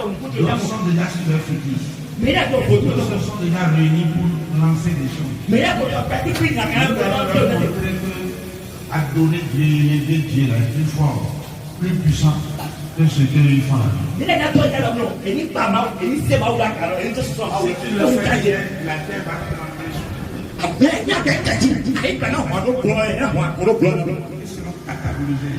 D'autres sont déjà sur leur fétiche. D'autres se sont déjà réunis pour lancer des choses. Mais là, pour montrer à donner Dieu là, une forme plus puissante que ce qu'ils font là. Si tu le fais bien, la terre va trembler sur toi. Ils seront cataboulisés.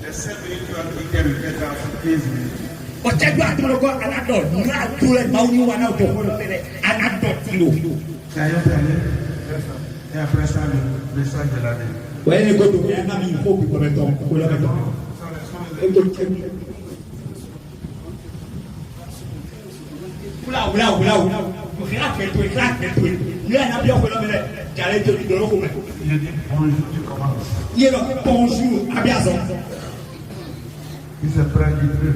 Les 7 minutes qui ont quitté le fait dans 15 minutes. Ça y est, et après ça, le message de l'année. Il dit bonjour, tu commences. Bonjour, Abiazon. Il se prend du peu.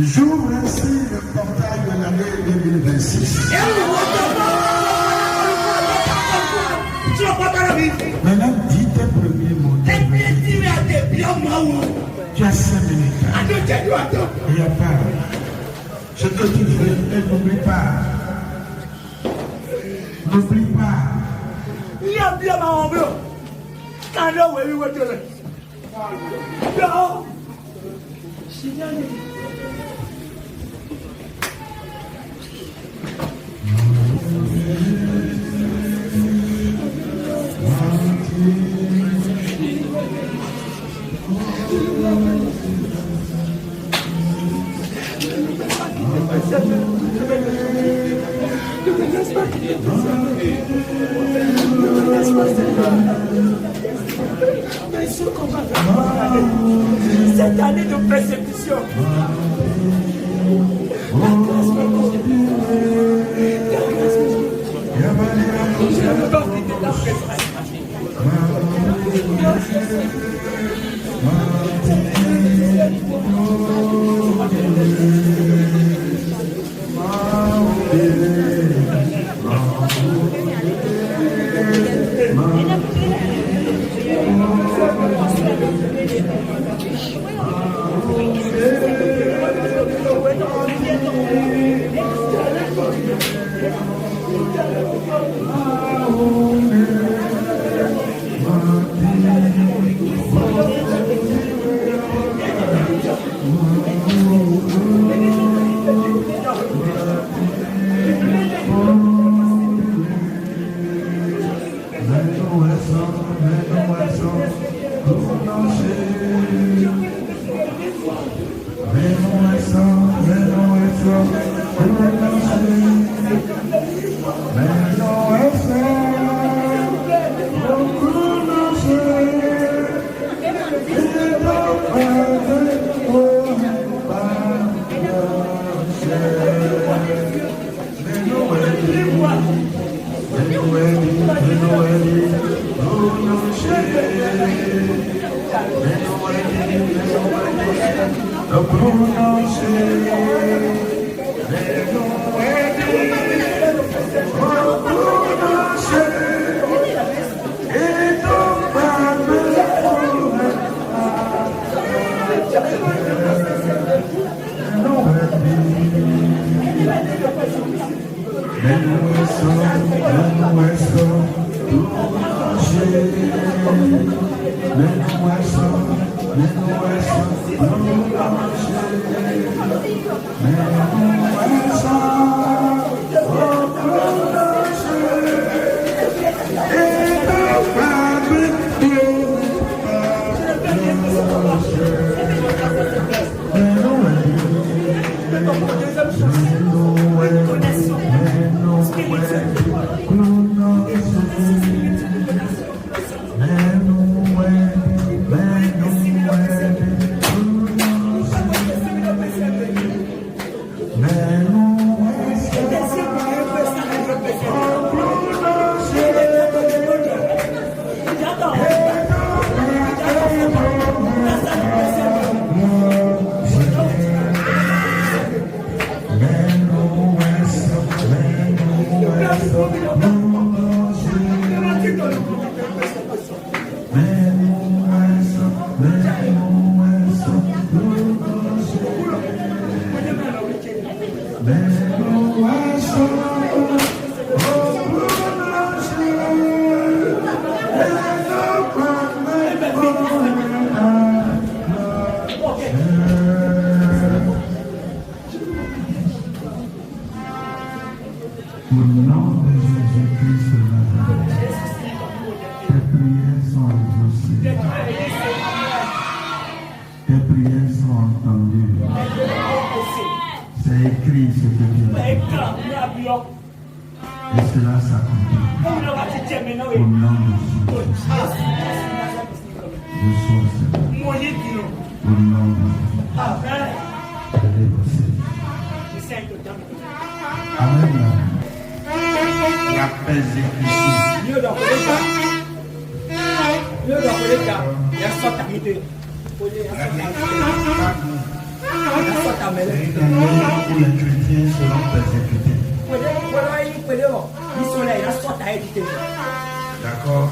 J'ouvre ainsi le portail de l'année 2026. Maintenant, dis tes premiers mots. Tu as 5 minutes. Il n'y a pas. Ce que tu fais, n'oublie pas. N'oublie pas. Il y a bien ma ombre. Quand on veut voir tu le. Non. C'est bien. Cette année de persécution, C'est une année où les chrétiens seront persécutés. D'accord?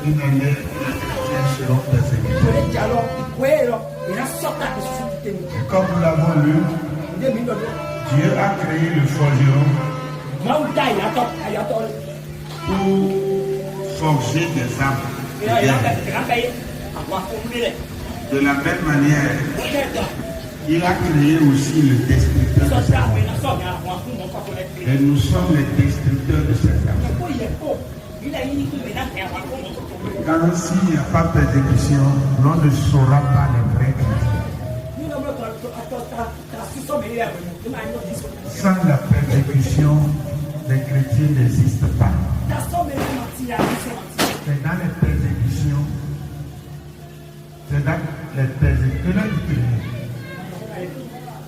Une année où les chrétiens seront persécutés. Et comme nous l'avons lu, Dieu a créé le forgeron pour forger des âmes. De la même manière, il a créé aussi le destructeur de cette âme. Et nous sommes les destructeurs de cette âme. Car s'il n'y a pas de persécution, l'on ne saura pas les vrais chrétiens. Sans la persécution, les chrétiens n'existent pas. C'est dans les persécutions,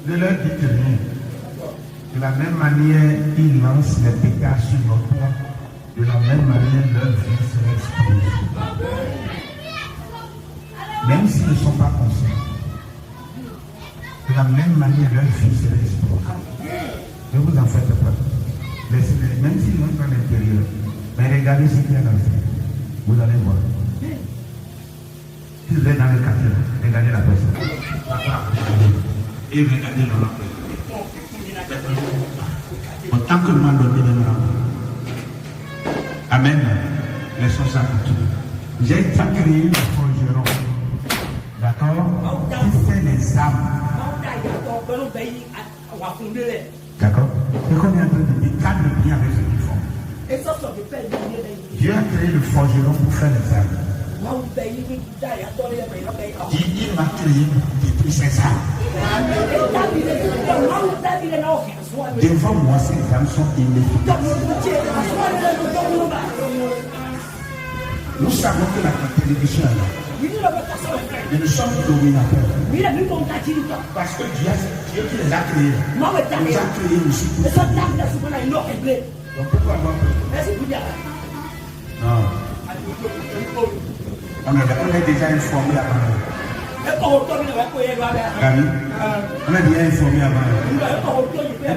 ne leur dites rien. De la même manière, ils lancent les dégâts sur nos toits. De la même manière, leur vie sera explosée. Même s'ils ne sont pas conscients. De la même manière, leur vie sera explosée. Ne vous en faites pas. Laissez-les, même s'ils n'ont pas l'intérieur. Mais regardez ce qu'il y a dans le ciel. Vous allez voir. Si vous êtes dans le quartier, regardez la personne. Et regardez l'homme. Autant que nous avons donné de nous. Amen. Laissons ça continuer. J'ai été créé le forgeron. D'accord? Qui fait les âmes. D'accord? C'est comme il est en train de dire, cadre bien avec ce qu'ils font. Dieu a créé le forgeron pour faire les âmes. Il m'a créé pour détruire ces âmes. Devant moi, ces âmes sont inefficaces. Nous savons que la télévision est là. Mais nous sommes dominateurs. Parce que Dieu qui les a créés, nous a créés aussi pour ça. Donc pourquoi avoir peur? Non. On est déjà informé avant. On est déjà informé avant.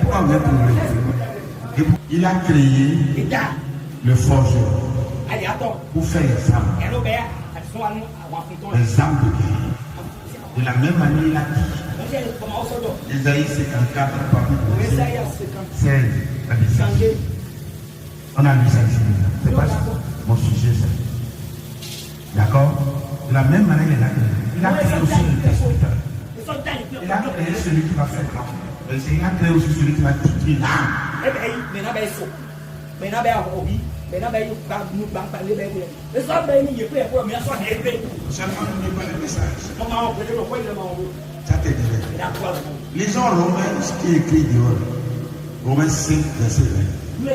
Pourquoi on est problème? Il a créé le forgeron pour faire les âmes. Les âmes de guerre. De la même manière, il a dit. Ésaïe 54, parmi 16 à 17. On a lu ça ici. C'est pas ça. Mon sujet, ça. D'accord? De la même manière, il a créé aussi le destructeur. Il a créé celui qui va faire grand. Il a créé aussi celui qui va détruire l'âme. Ça t'est dit. Lisons Romains, ce qui est écrit dehors. Romains 5, verset 20.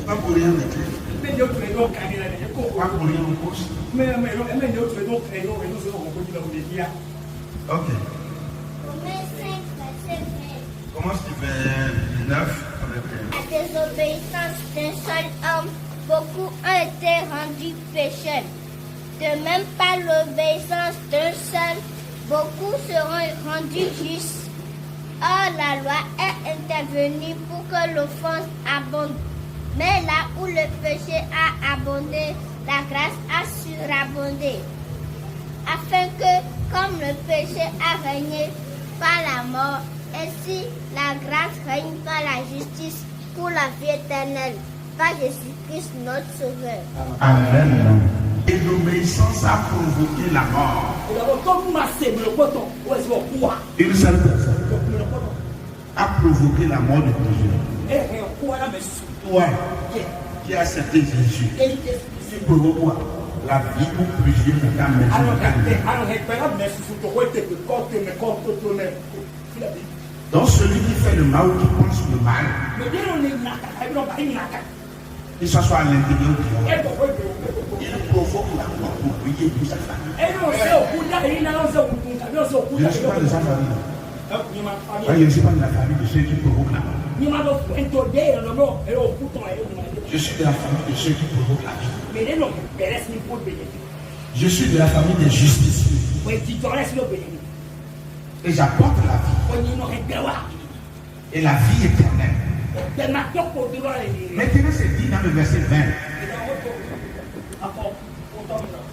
Pas pour rien écrire. Pas pour rien en course. Ok. Commence du 9 avec la désobéissance d'un seul homme, beaucoup ont été rendus pécheurs. De même par l'obéissance d'un seul, beaucoup seront rendus justes. Or, la loi est intervenue pour que l'offense abonde. Mais là où le péché a abondé, la grâce a surabondé. Afin que, comme le péché a régné par la mort, ainsi la grâce règne par la justice pour la vie éternelle, par Jésus-Christ notre Sauveur. Amen. Et l'obéissance a provoqué la mort. Une seule personne a provoqué la mort de Jésus. Toi qui as accepté Jésus, tu provoques quoi? La vie pour plusieurs de ta maison. Donc celui qui fait le mal ou qui pense le mal, que ce soit à l'intérieur du monde, il provoque la mort pour briller pour sa famille. Je ne suis pas de sa famille. Je ne suis pas de la famille de ceux qui provoquent la mort. Je suis de la famille de ceux qui provoquent la vie. Mais les noms, mais laisse nous pour bénéfice. Je suis de la famille des justiciers. Oui, tu te laisses le bénéfice. Et j'apporte la vie. On y n'aurait pas voir. Et la vie éternelle. Maintenant, c'est dit dans le verset 20.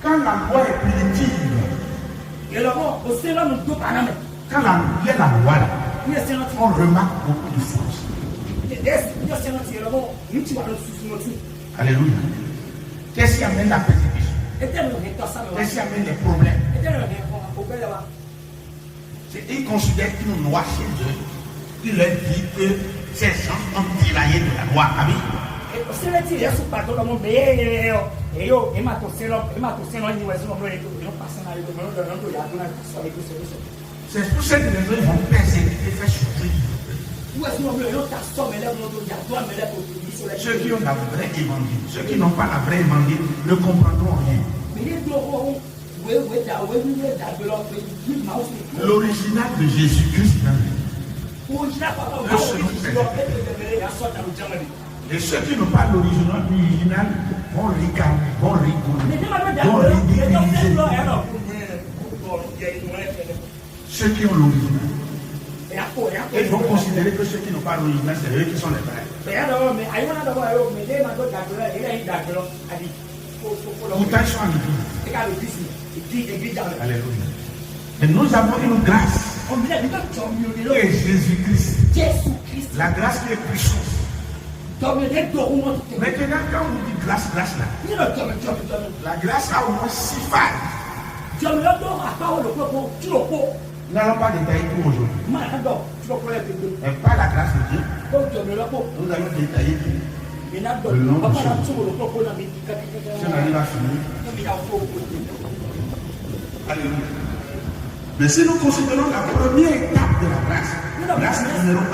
Quand la loi est punitive, quand il y a la loi là, on remarque beaucoup de force. Alléluia. Qu'est-ce qui amène la persécution? Qu'est-ce qui amène les problèmes? Ils considèrent qu'une loi chez eux, il leur dit que ces gens ont déraillé de la loi. Amen. C'est pour cette raison qu'ils vont persécuter, faire souffrir. Ceux qui ont la vraie évangile, ceux qui n'ont pas la vraie évangile ne comprendront rien. L'original de Jésus-Christ, et ceux qui n'ont pas l'original vont ricaner, vont rigoler, vont ridiculiser. Ceux qui ont l'original, ils vont considérer que ceux qui n'ont pas l'original, c'est eux qui sont les vrais. Pourtant, ils sont en église. Alléluia. Et nous avons une grâce. Et Jésus-Christ. La grâce qui est puissante. Maintenant, quand on dit grâce là, la grâce a au moins 6 phases. Nous n'allons pas détailler tout aujourd'hui. Mais pas la grâce de Dieu. Nous allons détailler tout. Le nom de Jésus. Si on arrive à finir. Alléluia. Mais si nous considérons la première étape de la grâce numéro 1.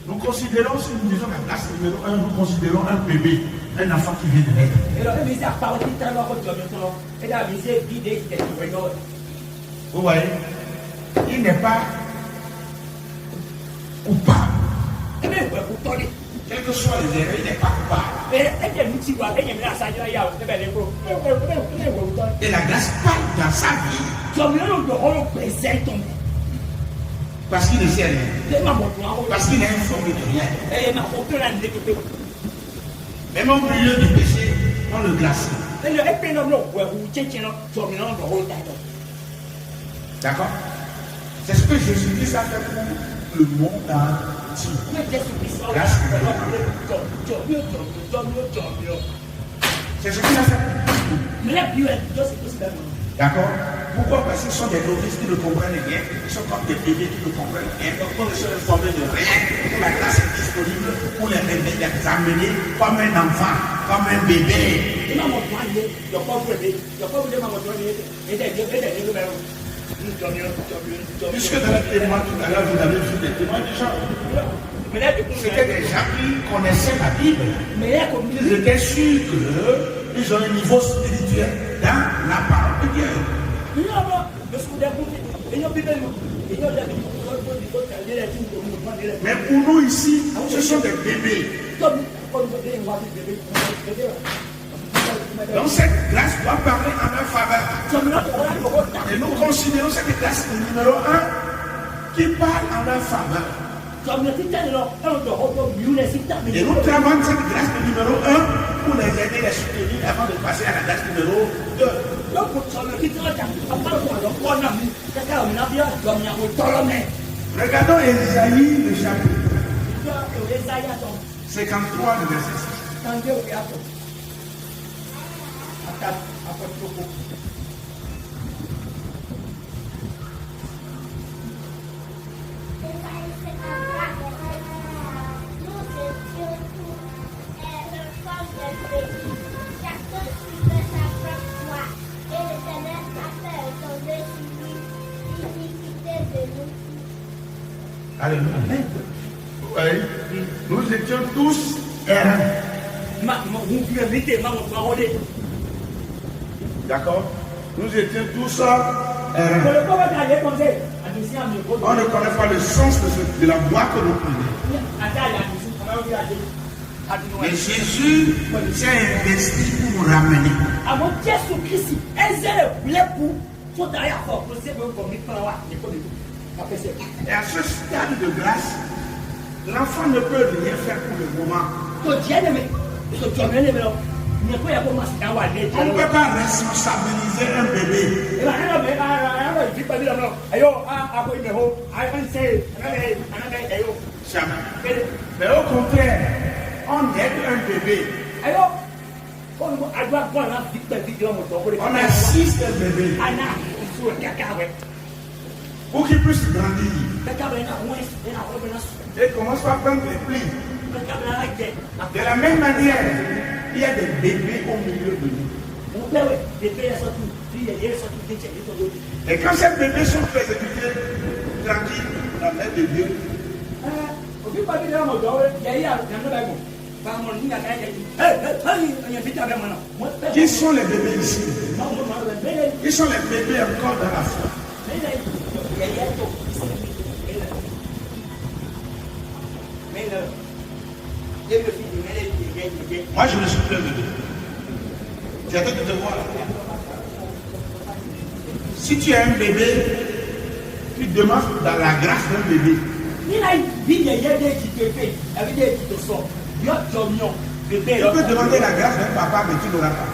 Nous considérons, si nous disons la grâce numéro 1, nous considérons un bébé, un enfant qui vient de naître. Vous voyez, il n'est pas coupable. Quelles que soient les erreurs, il n'est pas coupable. Et la grâce parle dans sa vie. Parce qu'il ne sait rien. Parce qu'il est informé de rien. Même au milieu du péché, on le glace. D'accord? C'est ce que Jésus-Christ a fait pour le monde entier. Grâce. C'est ce qu'il a fait. D'accord? Pourquoi? Parce qu'ils sont des novices qui ne comprennent rien. Ils sont comme des bébés qui ne comprennent rien. Donc, on ne se informe de rien. La grâce est disponible pour les amener comme un enfant, comme un bébé. Puisque dans le témoin tout à l'heure, vous avez vu des témoins de gens. C'était des gens qui connaissaient la Bible. Ils étaient sûrs qu'ils ont un niveau spirituel dans la parole de Dieu. Mais pour nous ici, ce sont des bébés. Donc cette grâce doit parler en leur faveur. Et nous considérons cette grâce numéro 1 qui parle en leur faveur. Et nous travaillons cette grâce numéro 1 pour les aider, les soutenir avant de passer à la grâce numéro 2. Regardons Ésaïe le chapitre 53, le verset 6. Alléluia. Oui. Nous étions tous errants. D'accord? Nous étions tous errants. On ne connaît pas le sens de la voie que nous prenons. Mais Jésus s'est investi pour nous ramener. Et à ce stade de grâce, l'enfant ne peut rien faire pour le moment. On ne peut pas responsabiliser un bébé. Mais au contraire, on aide un bébé. On assiste un bébé pour qu'il puisse grandir. Et commence par prendre les plis. De la même manière, il y a des bébés au milieu de nous. Et quand ces bébés sont persécutés, tranquilles, dans la main de Dieu, qui sont les bébés ici? Qui sont les bébés encore dans la foi? Moi je ne suis plus un bébé. Tu as de te voir. Si tu es un bébé, tu demandes dans la grâce d'un bébé. Tu peux demander la grâce d'un papa, mais tu n'auras pas.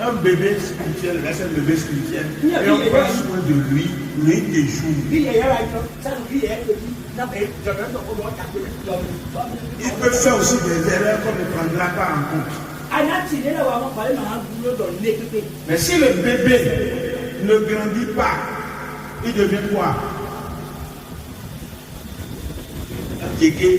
Un bébé spirituel reste un bébé spirituel. Et on prend soin de lui, nuit et jour. Il peut faire aussi des erreurs qu'on ne prendra pas en compte. Mais si le bébé ne grandit pas, il devient quoi? Un kéké.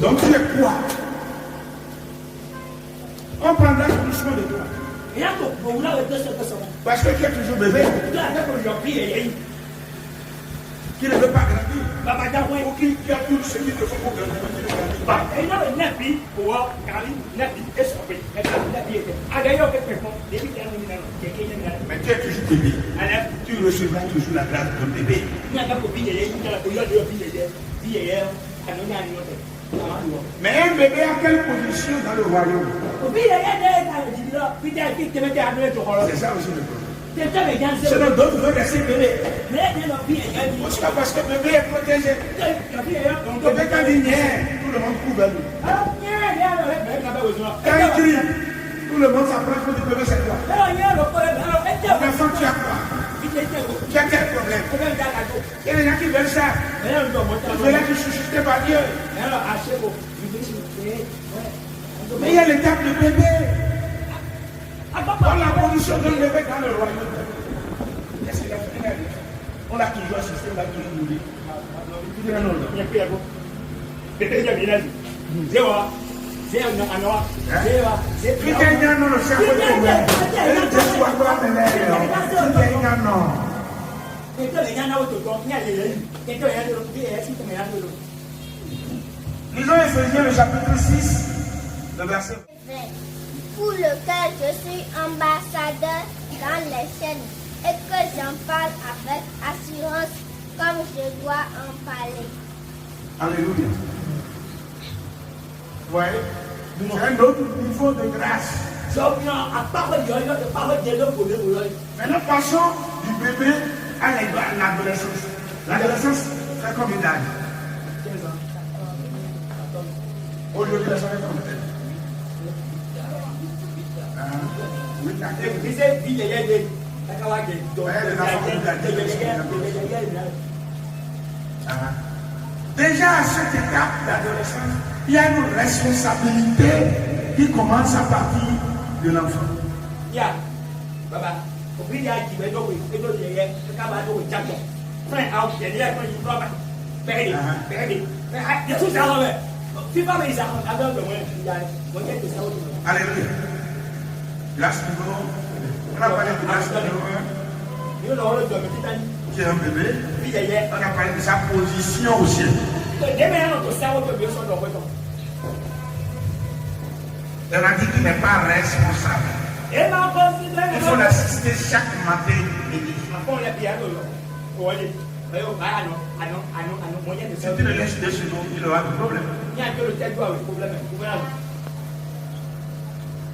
Donc tu es quoi? On prendra soin de toi. Parce que tu es toujours bébé. Qui ne veut pas grandir. Ou qui a tout ce qu'il te faut pour grandir. Mais tu es toujours bébé. Tu recevras toujours la grâce de bébé. Mais un bébé a quelle position dans le royaume? C'est ça aussi le problème. Sinon d'autres veulent rester bébé. Parce que bébé est protégé. Bébé quand il naît, tout le monde couvre lui. Quand il crie, tout le monde s'apprend que le bébé c'est toi. L'enfant tu as quoi? Tu as quel problème? Il y a des gens qui veulent ça. Ils veulent être chuchotés par Dieu. Mais il y a l'étape de bébé. Dans la position d'un bébé dans le royaume. Qu'est-ce qu'il a fait? On l'a toujours assisté, on l'a toujours nourri. Lisons Éphésiens le chapitre 6, le verset. Pour lequel je suis ambassadeur dans les chaînes et que j'en parle avec assurance comme je dois en parler. Alléluia. Ouais. C'est un autre niveau de grâce. Maintenant, passons du bébé à l'adolescence. L'adolescence, c'est comme une âge. Aujourd'hui, la soirée est comme telle. Déjà à cette étape d'adolescence, il y a une responsabilité qui commence à partir de l'enfant. Alléluia. Grâce numéro 1. On a parlé de grâce numéro 1. qui est un bébé, on a parlé de sa position au ciel. On a dit qu'il n'est pas responsable. Il faut l'assister chaque matin et midi. Si tu le laisses de chez nous, il aura des problèmes.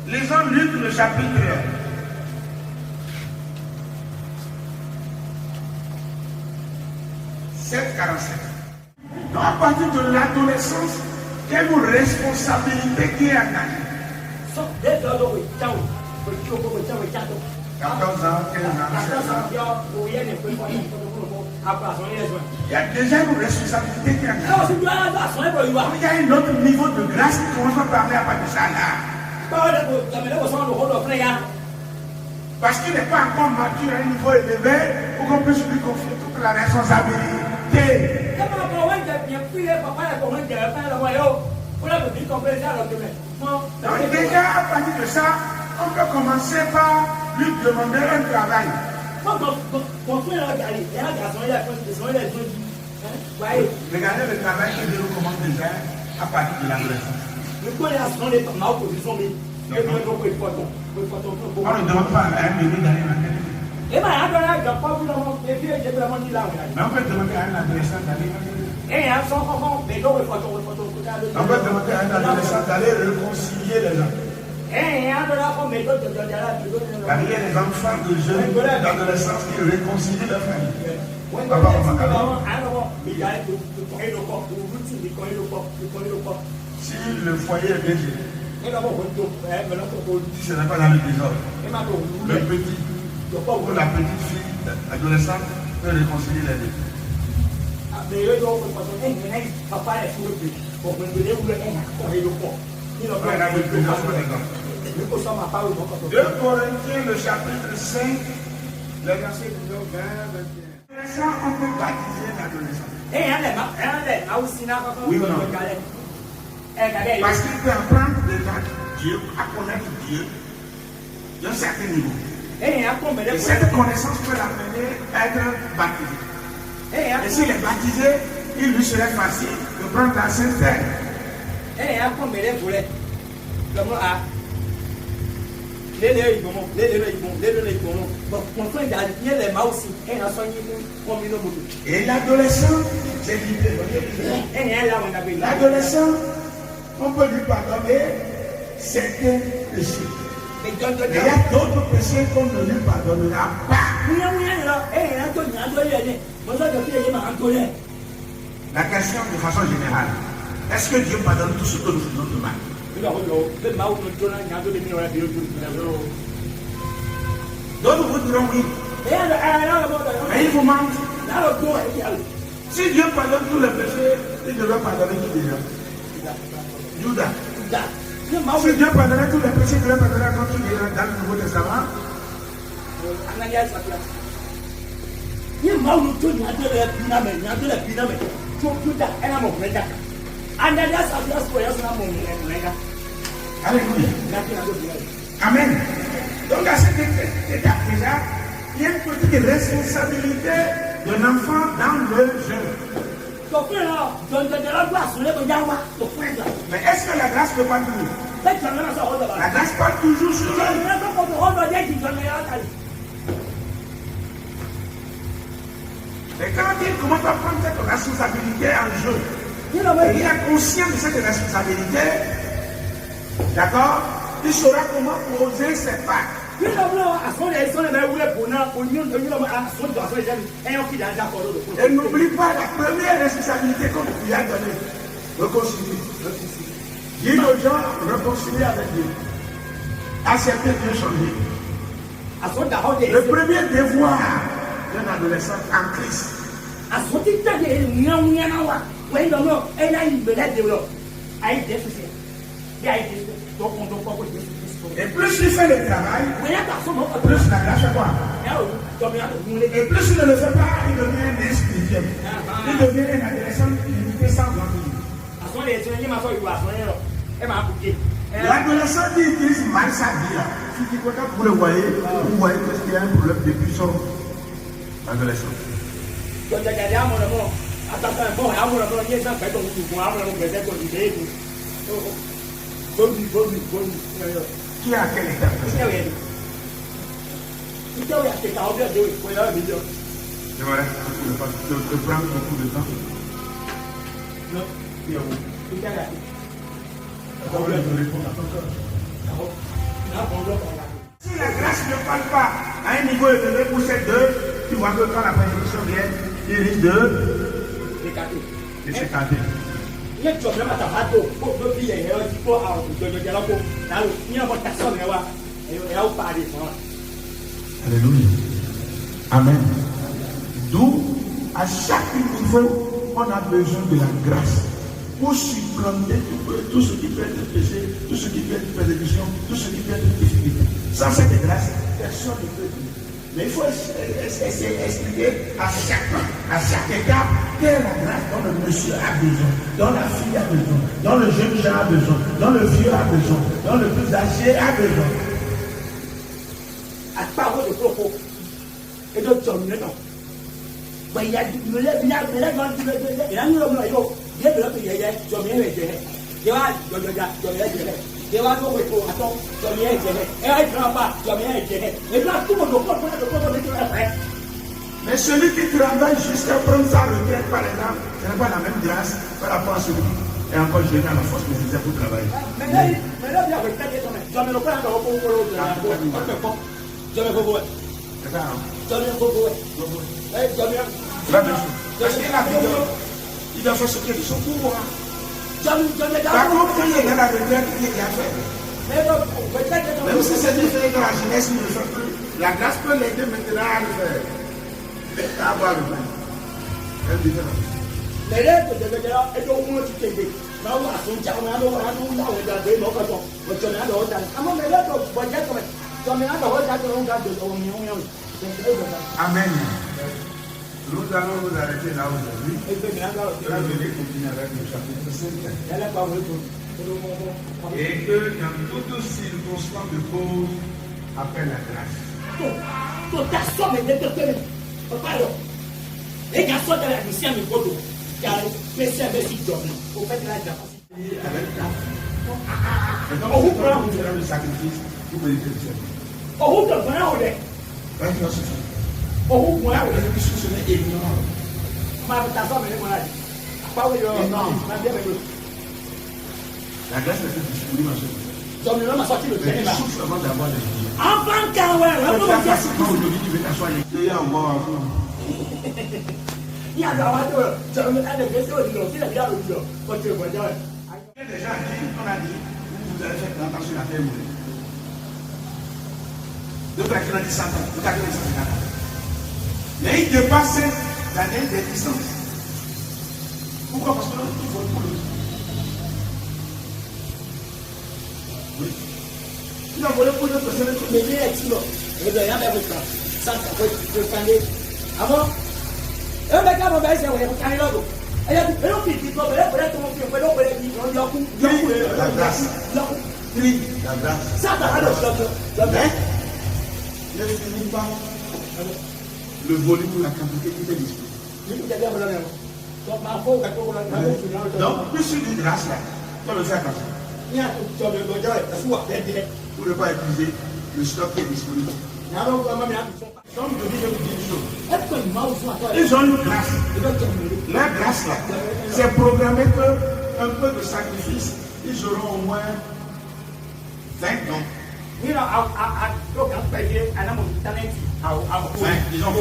Lisons Luc le chapitre 7:47. Donc à partir de l'adolescence, il y a une responsabilité qui est engagée. 14 ans, 15 ans, 16 ans. Il y a déjà une responsabilité qui est engagée. Il y a un autre niveau de grâce qui commence à parler à partir de ça là. Parce qu'il n'est pas encore mature à un niveau élevé pour qu'on puisse lui confier toute la responsabilité. Donc déjà à partir de ça, on peut commencer par lui demander un travail. Regardez le travail que Dieu commence déjà à partir de l'adolescence. On ne demande pas à un bébé d'aller en académie. Mais on peut demander à un adolescent d'aller en académie. On peut demander à un adolescent d'aller réconcilier les gens. Parmi les enfants de jeunes d'adolescence qui réconcilient leur famille. Si le foyer est bien géré, si ce n'est pas dans le désordre, le petit ou la petite fille adolescente peut réconcilier les deux. Deux Corinthiens, le chapitre 5, le verset 20, 21. On peut baptiser l'adolescent. Oui ou non? Parce qu'il peut apprendre déjà Dieu, à connaître Dieu d'un certain niveau. Et cette connaissance peut l'amener à être baptisé. Et s'il est baptisé, il lui serait facile de prendre la Sainte-Terre. Et l'adolescent, c'est l'idée. L'adolescent, on peut lui pardonner certains péchés. Mais il y a d'autres péchés qu'on ne lui pardonnera pas. La question de façon générale, est-ce que Dieu pardonne tout ce que nous faisons de mal? D'autres vous diront oui. Mais il vous manque. Si Dieu pardonne tous les péchés, il devrait pardonner qui déjà? Judas. Si Dieu pardonnait tous les péchés, il devrait pardonner à qui déjà dans le Nouveau Testament? Alléluia. Amen. Donc à cette étape-là, il y a une petite responsabilité d'un enfant dans le jeûne. Mais est-ce que la grâce peut pas toujours? La grâce pas toujours sur lui. Et quand il commence à prendre cette responsabilité en jeu, il est conscient de cette responsabilité, d'accord? Il saura comment poser ses pas. Et n'oublie pas la première responsabilité qu'on lui a donnée. Réconcilier. Dis aux gens, réconcilier avec Dieu. Accepter Dieu son vie. Le premier devoir d'un adolescent en Christ. Et plus il fait le travail, plus la grâce est quoi? Et plus il ne le fait pas, il devient un inspirituel. Il devient un adolescent limité sans envie. L'adolescent qui utilise mal sa vie, si vous le voyez, vous voyez qu'il y a un problème depuis son adolescence. Qui a quelle étape? C'est vrai, ça peut prendre beaucoup de temps. Si la grâce ne parle pas à un niveau élevé pour ces deux, tu vois que quand la bénédiction vient, il risque de s'écarter. Alléluia. Amen. D'où, à chaque niveau, on a besoin de la grâce pour supplanter tout ce qui peut être péché, tout ce qui peut être persécution, tout ce qui peut être difficulté. Sans cette grâce, personne ne peut vivre. Mais il faut expliquer à chaque étape quelle est la grâce dont le monsieur a besoin, dont la fille a besoin, dont le jeune gens a besoin, dont le vieux a besoin, dont le plus âgé a besoin. À part de propos et d'autres hommes, non. Il y a mais celui qui travaille jusqu'à prendre sa retraite, par exemple, ce n'est pas la même grâce par rapport à celui qui est encore jeune à la force nécessaire pour travailler. Parce qu'il a dit il doit faire ce qu'il faut pour moi. Par contre, quand il est dans la retraite, il est bien fait. Même si c'est différent dans la jeunesse, il ne le fait plus. La grâce peut l'aider maintenant à le faire. À avoir le plan. C'est différent. Mais là, tu devais dire, et donc, moi, tu t'es dit, non, on a son diable, on a regardé, on a Amen. Nous allons nous arrêter là aujourd'hui. Et nous allons continuer avec le chapitre 5. Et que dans toutes circonstances de cause, appelle la grâce. Toute ta somme est déterminée. Pardon. Les garçons de la mission de Bodo, car les services ils dorment. Au fait, la capacité avec la. Maintenant, on prend le sacrifice pour mériter le ciel. On vous donne un olé. On vous voit où les émissions sont énormes. Ma ta somme est malade. Pas où il y a énorme. La grâce est disponible en ce moment. Donc, l'homme a sorti le terrain. Il souffle avant d'avoir les vies. Avant qu'un ouais, aujourd'hui, tu veux t'asseoir il y a encore un peu. Il y a un peu. Je vais mettre des questions au niveau. Il y a bien le niveau. Quand tu vois, déjà, on a dit, vous allez faire attention à la terre mourir. D'autres qui ont dit 100 ans, d'autres qui ont dit 150 ans. Mais il dépasse l'année d'existence. Pourquoi? Parce que l'autre, il faut pour l'autre. Oui. Il a volé pour d'autres personnes, mais il est excellent. Il doit y avoir des gens. Ça, ça peut être fondé. Avant, un mec a mobile, c'est un logo. Et il y a un petit peu, mais là, on peut la grâce. La grâce. Ça, ça va ne finis pas le volume ou la quantité qui est disponible. Donc, plus sur une grâce là, tu le fais attention. Pour ne pas épuiser le stock qui est disponible. Donc, je vais vous dire une chose. Ils ont une grâce. La grâce là, c'est programmé que un peu de sacrifice, ils auront au moins 20 ans. Disons 20.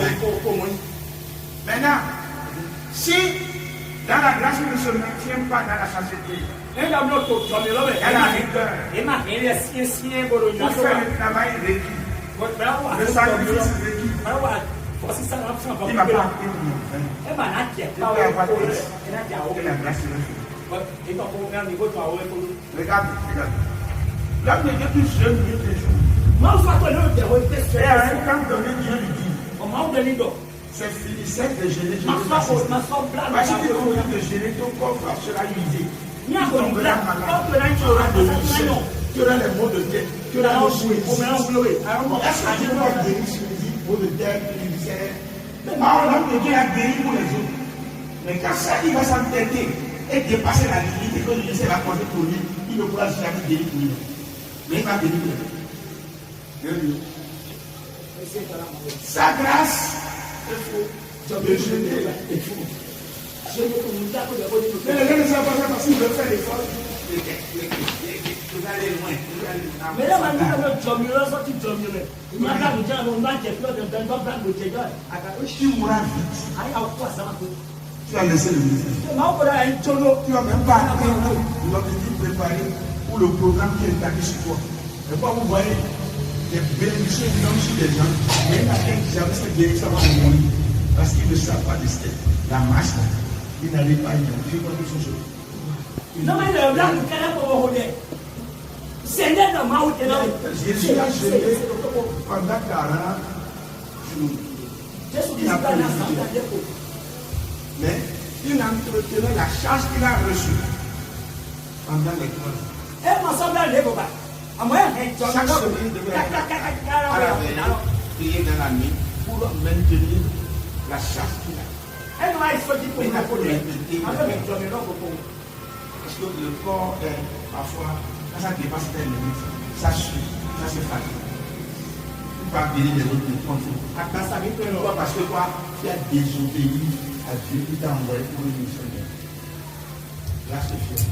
Maintenant, si dans la grâce ne se maintient pas dans la satiété, elle a rigueur pour faire le travail requis, le sacrifice requis. Il ne va pas acquérir il va avoir et la grâce le fait. Regarde. L'homme de Dieu plus jeune mieux des jours. Et à un temps donné, Dieu lui dit, c'est fini, c'est de gêner, je vais t'assister. Parce que tu continues de gêner, ton corps sera usé. Tu tomberas malade, tu auras de l'ulcère, tu auras les maux de tête, tu auras le souhait. Est-ce que tu peux guérir sur les maux de tête, l'ulcère, Ah, l'homme de Dieu a guéri pour les autres. Mais quand ça, il va s'entêter et dépasser la limite et que le lycée va compter pour lui, il ne pourra jamais guérir pour lui. Mais il va guérir pour lui. Sa grâce, de jeûner est fou. Mais les gens ne savent pas ça parce qu'ils veulent faire l'effort. Vous allez loin. Mais là, maintenant, tu mourras vite. Tu vas laisser le ministère. Tu ne vas même pas atteindre l'objectif préparé pour le programme qui est établi sur toi. Et quoi, vous voyez, les bénéficiaires qui sur des gens, mais il y a quelqu'un qui savait cette bénédiction va mourir parce qu'ils ne savent pas tester la marche. Ils n'arrivent pas à identifier quelque chose. Non, mais le blanc, le canard pour vous dire. C'est net dans ma route. Jésus a gêné pendant 40 jours. Il n'a pas réussi. Mais il entretenait la charge qu'il a reçue pendant les 3 jours. Et mon semblable, les copains. À moi, Chaque semaine, il devait prier dans la nuit pour maintenir la charge qu'il a. Et nous, il faut dire pour parce que le corps est parfois, quand ça dépasse telle limite, ça suit, ça se fatigue. Tu vas guérir les autres de contre. Pourquoi? Parce que toi, tu as désobéi à Dieu qui t'a envoyé pour une mission. Là, c'est fait.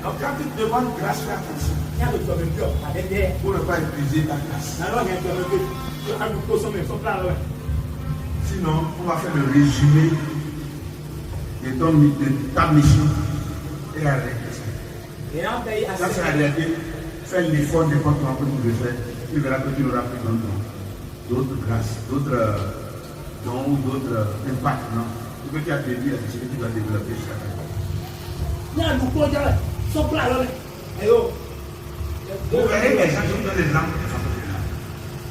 Donc quand tu te demandes grâce, fais attention pour ne pas épuiser ta grâce. Sinon, on va faire le résumé de ta mission et arrêter ça. Ça, c'est arrêter. Fais l'effort de quand tu vas le faire. Tu verras que tu n'auras plus d'autres grâces, d'autres dons ou d'autres impacts. Non. Ce que tu as déduit, c'est ce que tu vas développer chaque année. Vous verrez les gens qui ont des langues.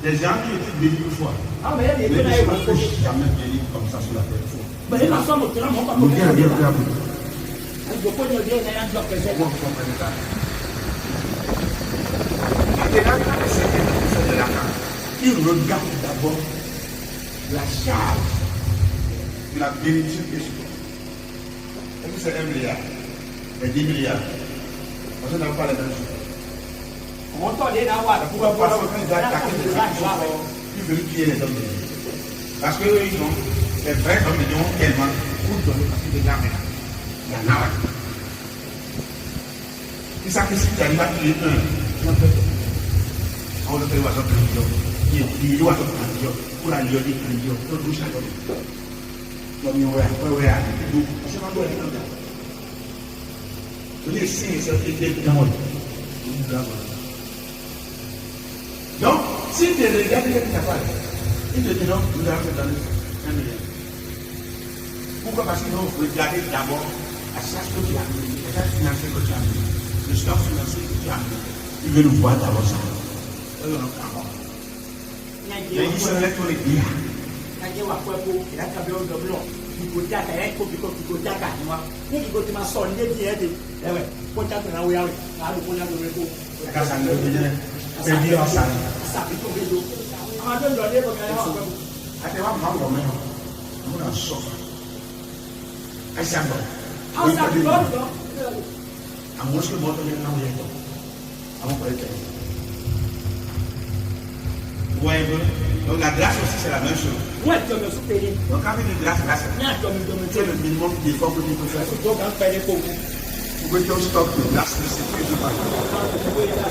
Des gens qui étaient bénis une fois. Mais ils ne sont jamais bénis comme ça sur la terre. Il regarde d'abord la charge de la bénédiction qui est sur toi. Est-ce que c'est 1 milliard? Et 10 milliards. Parce qu'on n'a pas les mêmes choses. Pourquoi? Parce qu'ils doivent attaquer les gens qui sont forts, qui veulent tuer les hommes de Dieu. Parce qu'eux, ils ont les vrais hommes de Dieu tellement pour donner parce qu'ils regardent maintenant. Il y en a. Ils savent que si tu arrives à tuer un, on le fait au hasard de Dieu. Il y a au hasard de Dieu. Pour la lion, il y a Dieu. Tout le bouche à Dieu. Donc, il y a un peu de les signes sont écrits dans le monde. Donc, si tu regardes ce que tu as fait, il te dit non, nous allons te donner 1 milliard. Pourquoi? Parce que nous, il faut regarder d'abord la charge que tu as mis, la charge financière que tu as mis, le stock financier que tu as mis. Il veut nous voir d'abord ça. Mais il se lève pour les biens. Donc la grâce aussi c'est la même chose. Donc quand tu dis grâce, c'est le minimum d'effort que tu peux faire. Pour que ton stock de grâce ne s'épuise pas.